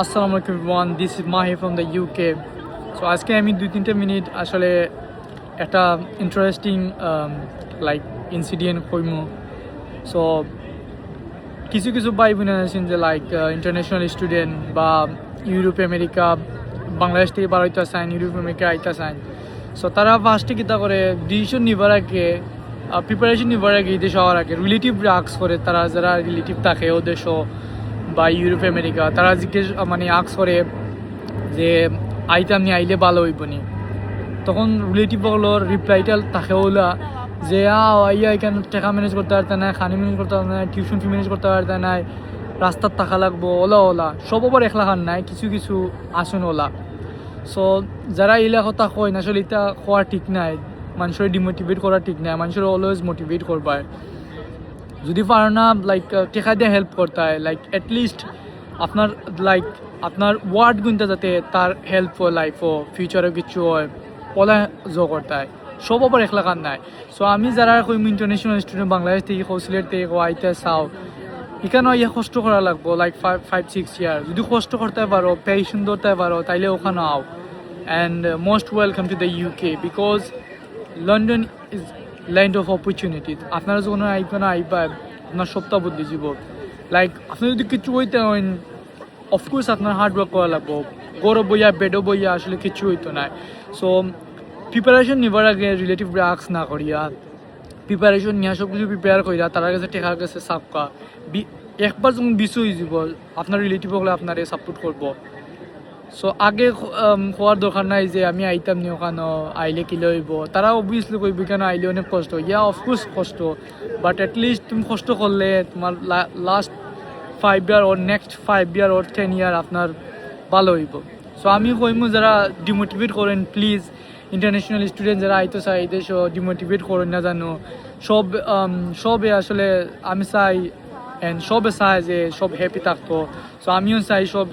আসসালামু আলাইকুম everyone, this is Mahi from the UK. So আজকে আমি 2-3 মিনিট আসলে একটা ইন্টারেস্টিং লাইক ইনসিডেন্ট কইমু। সো কিছু কিছু ভাই বোন আছেন যে লাইক ইন্টারন্যাশনাল স্টুডেন্ট বা ইউরোপ আমেরিকা বাংলাদেশ থেকে বার হইতে চান, ইউরোপ আমেরিকা আইতে চান। সো তারা ফার্স্টে কিতা করে ডিসিশন নিবার আগে প্রিপারেশন নিবার আগে দেশ হওয়ার আগে রিলেটিভ আক্স করে, তারা যারা রিলেটিভ থাকে ও দেশ বা ইউরোপ আমেরিকা, তারা জিজ্ঞেস মানে আক্স করে যে আইতাম নি, আইলে ভালো হইব নি। তখন রিলেটিভগুলোর রিপ্লাইটা থাকে ওলা যে আইয়া এখানে টাকা ম্যানেজ করতে পারতে না, খানি ম্যানেজ করতে পারতে না, টিউশন ফি ম্যানেজ করতে পারতে নাই, রাস্তার টাকা লাগবো, ওলা সব আবার একলা খান নাই, কিছু কিছু আসুন ওলা। সো যারা এইলা কথা কয় না, আসলে এটা হওয়া ঠিক নাই, মানুষের ডিমোটিভেট করা ঠিক নাই, মানুষের অলওয়েজ মোটিভেট করবার। যদি পারো না লাইক টেকা দিয়ে হেল্প করতে হয়, লাইক অ্যাটলিস্ট আপনার লাইক আপনার ওয়ার্ড গুনতে যাতে তার হেল্প হয়, লাইফও ফিউচারে কিছু হয় ওলা করতে হয়, সব আবার একলা কান নাই। সো আমি যারা কইম ইন্টারন্যাশনাল স্টুডেন্ট বাংলাদেশ থেকে সিলেট থেকে আইতে চাও, এখানে ইয়ে কষ্ট করা লাগবো লাইক 5-6 ইয়ার। যদি কষ্ট করতে পারো, পেশেন্ট ধরতে পারো, তাইলে ওখানে আও। And most welcome to the UK, because London is land of opportunities. আপনারা যখন আইবা আপনার সপ্তাহ বদলে যাব। লাইক আপনি যদি কিছু হইতে হন, অফকোর্স আপনার হার্ড ওয়ার্ক করা লাগবো, গরব বইয়া বেডও বইয়া আসলে কিছু হইতো না। সো প্রিপারেশন নিবার আগে রিলেটিভ আক্স না করিয়া প্রিপারেশন নিয়ে সব কিছু প্রিপেয়ার করিয়া তার কাছে টেকার কাছে সাপকা একবার যখন বিষ হয়ে যাব, আপনার রিলেটিভ হলে আপনারে সাপোর্ট করবো। সো আগে হওয়ার দরকার নাই যে আমি আইতাম নি ওখানে, আইলে কিলে হইব। তারা অবভিয়াসলি কইব কেন আইলে অনেক কষ্ট, অফকোর্স কষ্ট, বাট অ্যাটলিস্ট তুমি কষ্ট করলে তোমার লাস্ট 5 ইয়ার ওর নেক্সট 5 ইয়ার ওর 10 ইয়ার আপনার ভালো হইব। সো আমি কইমু যারা ডিমোটিভেট করেন, প্লিজ ইন্টারন্যাশনাল স্টুডেন্ট যারা আইতে চাই এই দেশও ডিমোটিভেট করেন না জানো। সবে আসলে আমি চাই অ্যান্ড সবে চায় যে সব হ্যাপি থাকতো। সো আমিও চাই সব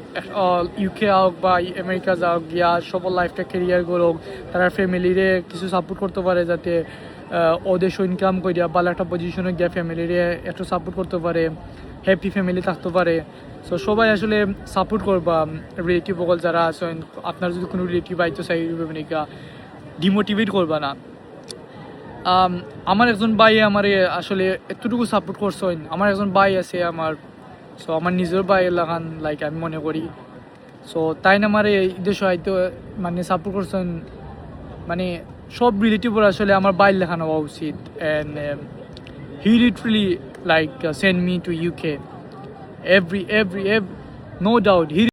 ইউকে হোক বা আমেরিকা যাওক গিয়া সব লাইফটা কেরিয়ার করুক, তারা ফ্যামিলিরে কিছু সাপোর্ট করতে পারে, যাতে ওদের ইনকাম করিয়া ভালো একটা পজিশনে গিয়া ফ্যামিলিরে একটু সাপোর্ট করতে পারে, হ্যাপি ফ্যামিলি থাকতে পারে। সো সবাই আসলে সাপোর্ট করবা রিলেটিভ বগল যারা আছেন। আপনার যদি কোনো রিলেটিভ আইতে চাই ইউরোপ আমেরিকা, ডিমোটিভেট করবা না। আমার একজন ভাই আমার আসলে এতটুকু সাপোর্ট করছেন। আমার একজন ভাই আছে আমার, সো আমার নিজের ভাই লাগান লাইক আমি মনে করি। সো তাই না আমার এই দেশে হয়তো মানে সাপোর্ট করছেন, মানে সব রিলেটিভরা আসলে আমার বাইর লেখানো হওয়া উচিত। And he literally like send me to UK every no doubt he